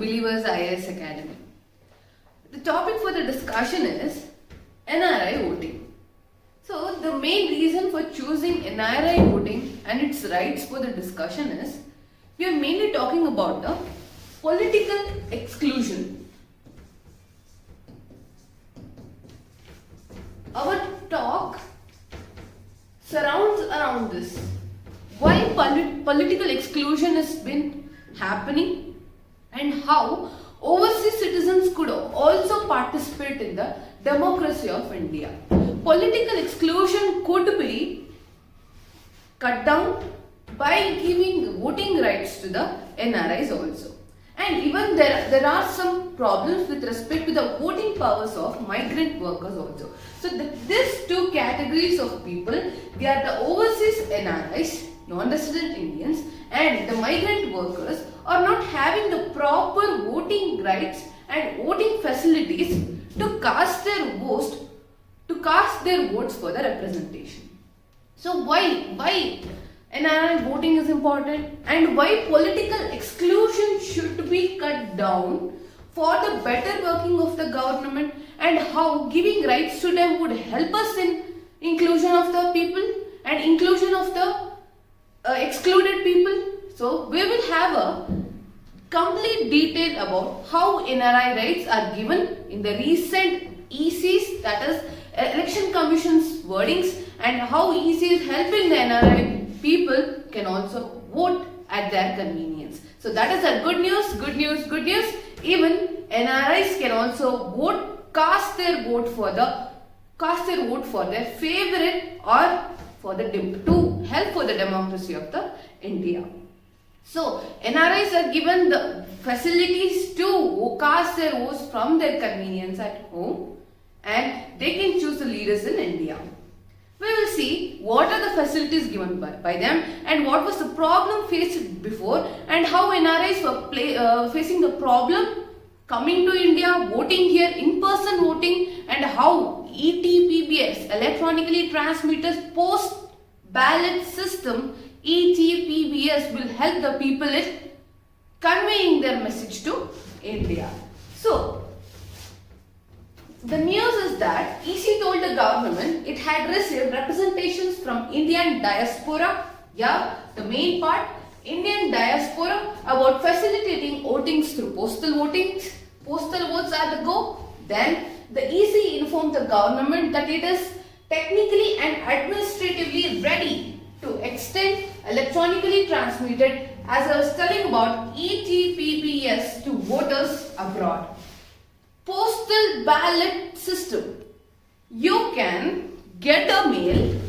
Believers IAS Academy. The topic for the discussion is NRI voting. So the main reason for choosing NRI voting and its rights for the discussion is we are mainly talking about the political exclusion. Our talk surrounds around this. Why political exclusion has been happening and how overseas citizens could also participate in the democracy of India. Political exclusion could be cut down by giving voting rights to the NRIs also. And even there are some problems with respect to the voting powers of migrant workers also. So these two categories of people, they are the overseas NRIs, non-resident Indians, and the migrant workers are not having the proper voting rights and voting facilities to cast their votes for the representation. So why NRI voting is important and why political exclusion should be cut down for the better working of the government, and how giving rights to them would help us in inclusion of the people and inclusion of the excluded people. So we will have a complete detail about how NRI rights are given in the recent ECs, that is Election Commission's wordings, and how EC is helping the NRI people can also vote at their convenience. So that is a good news. Even NRIs can also vote, cast their vote for their favorite or to help for the democracy of the India. So NRIs are given the facilities to cast their votes from their convenience at home, and they can choose the leaders in India. We will see what are the facilities given by them and what was the problem faced before, and how NRIs were facing the problem coming to India, voting here, in-person voting, and how ETPBS, electronically transmitted post-ballot system, ETPBS, will help the people in conveying their message to India. So, the news is that EC told the government it had received representations from Indian diaspora, the main part, Indian diaspora, about facilitating votings through postal votings. Postal votes are the go. Then the EC informed the government that it is technically and administratively ready to extend electronically transmitted, as I was telling about, ETPBS to voters abroad. Postal ballot system. You can get a mail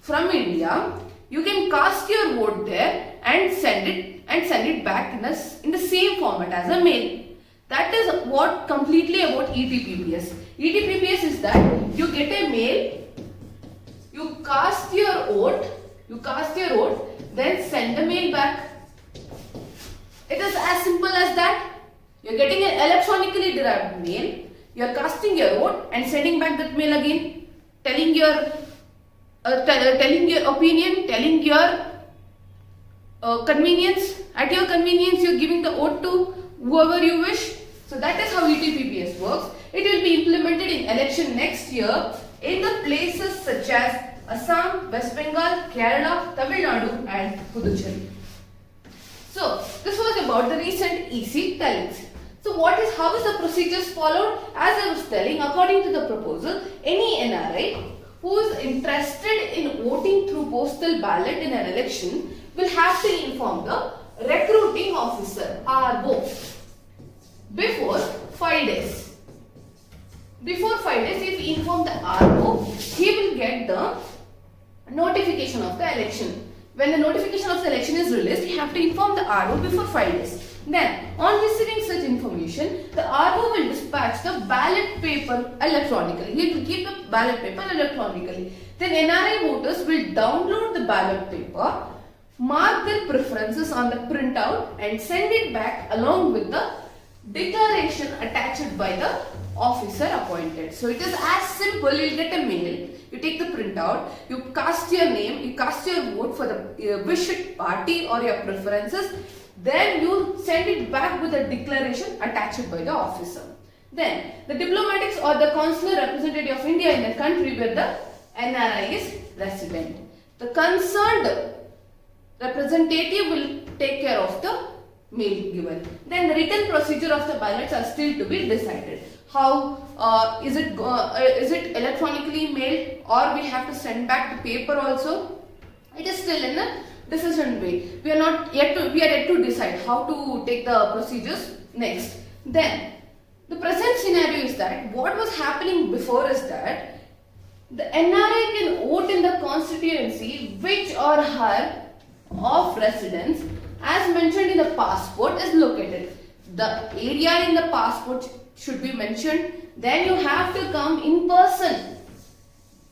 from India, you can cast your vote there and send it back in the same format as a mail. That is what completely about ETPBS. ETPBS is that you get a mail, you cast your vote, then send the mail back. It is as simple as that. You are getting an electronically derived mail, you are casting your vote and sending back that mail again, telling your opinion, telling your convenience. At your convenience, you are giving the vote to whoever you wish. So that is how ETPBS works. It will be implemented in election next year in the places such as Assam, West Bengal, Kerala, Tamil Nadu and Puducherry. So this was about the recent EC tellings. So how is the procedures followed? As I was telling, according to the proposal, any NRI who is interested in voting through postal ballot in an election will have to inform the recruiting officer, RO, before 5 days. Before 5 days, if he inform the RO, he will get the notification of the election. When the notification of the election is released, you have to inform the RO before 5 days. Then, on receiving such information, the RO will dispatch the ballot paper electronically. He will keep the ballot paper electronically. Then NRI voters will download the ballot paper, mark their preferences on the printout and send it back along with the declaration attached by the officer appointed. So it is as simple. You get a mail, you take the printout, you cast your name, you cast your vote for the wished party or your preferences, Then you send it back with a declaration attached by the officer. Then the diplomatics or the consular representative of India in the country where the NRI is resident. The concerned representative will take care of the mail given. Then the written procedure of the ballots are still to be decided. How is it electronically mailed, or we have to send back the paper also? It is still in a decision way. We are yet to decide how to take the procedures next. Then the present scenario is that what was happening before is that the NRI can vote in the constituency which or her of residence as mentioned in the passport is located. The area in the passport should be mentioned. Then you have to come in person.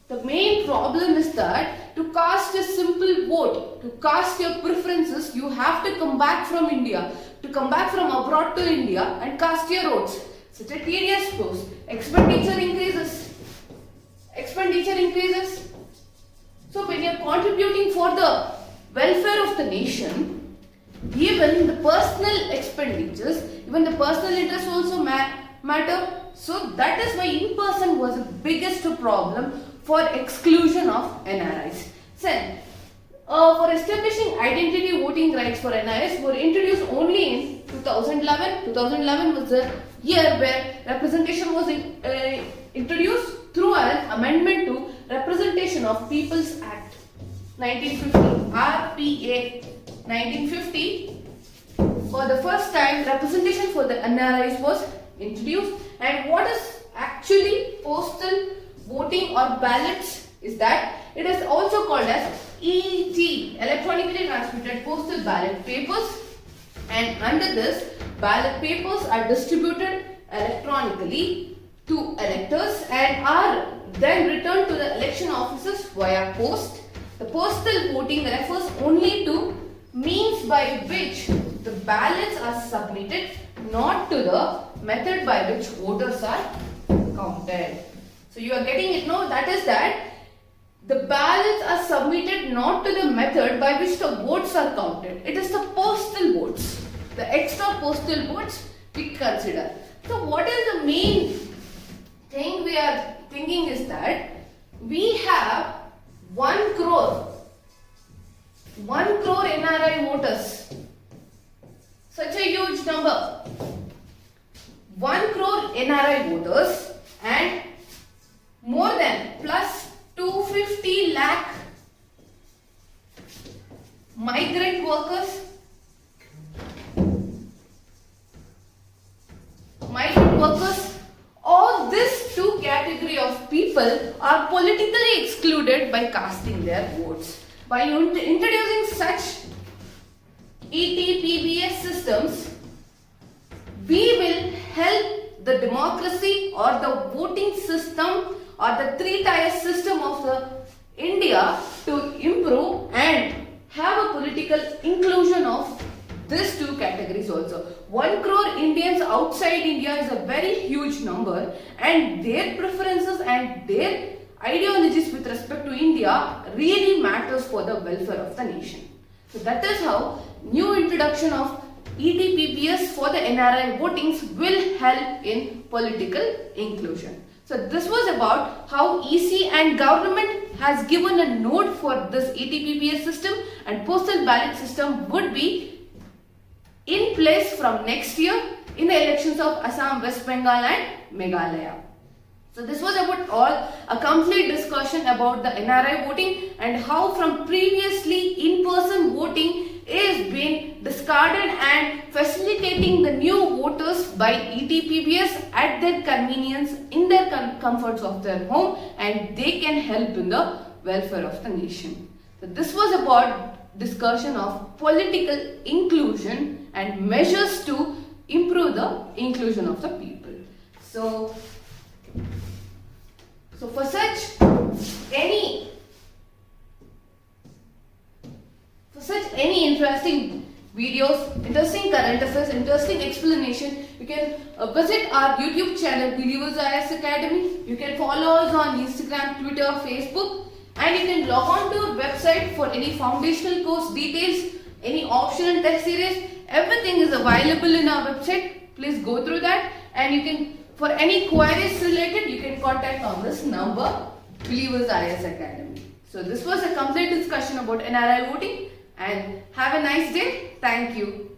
The main problem is that to cast a simple vote, to cast your preferences, you have to come back from India, to come back from abroad to India and cast your votes. Such a tedious process. Expenditure increases. So when you are contributing for the welfare of the nation, even the personal expenditures, even the personal interests also matter. So that is why in-person was the biggest problem for exclusion of NRIs. Then, for establishing identity voting rights for NRIs were introduced only in 2011. 2011 was the year where representation was introduced through an amendment to Representation of People's Act 1950, RPA 1950. For the first time, representation for the NRIs was introduced. And what is actually postal voting or ballots is that it is also called as ET, electronically transmitted postal ballot papers, and under this ballot papers are distributed electronically to electors and are then returned to the election officers via post. The postal voting refers only to means by which the ballots are submitted, not to the method by which voters are counted. So you are getting it now, that is that the ballots are submitted not to the method by which the votes are counted. It is the postal votes, the extra postal votes we consider. So what is the main thing we are thinking is that we have 1 crore NRI voters. Such a huge number. 1 crore NRI voters and more than plus 250 lakh migrant workers. All these two category of people are politically excluded by casting their votes. By introducing such ETPBS systems, we will help the democracy or the voting system or the three-tier system of the India to improve and have a political inclusion of these two categories also. 1 crore Indians outside India is a very huge number, and their preferences and their ideologies with respect to India really matters for the welfare of the nation. So that is how new introduction of ETPBS for the NRI votings will help in political inclusion. So this was about how EC and government has given a note for this ETPBS system, and postal ballot system would be in place from next year in the elections of Assam, West Bengal and Meghalaya. So this was about a complete discussion about the NRI voting and how from previously in-person voting is being discarded and facilitating the new voters by ETPBS at their convenience in their comforts of their home, and they can help in the welfare of the nation. So this was about discussion of political inclusion and measures to improve the inclusion of the people. So for such any interesting videos, interesting current affairs, interesting explanation, you can visit our YouTube channel Believers IAS Academy. You can follow us on Instagram, Twitter, Facebook, and you can log on to our website for any foundational course details, any optional test series, everything is available in our website. Please go through that, and you can, for any queries related, you can contact on this number, Believers IAS Academy. So this was a complete discussion about NRI voting, and have a nice day. Thank you.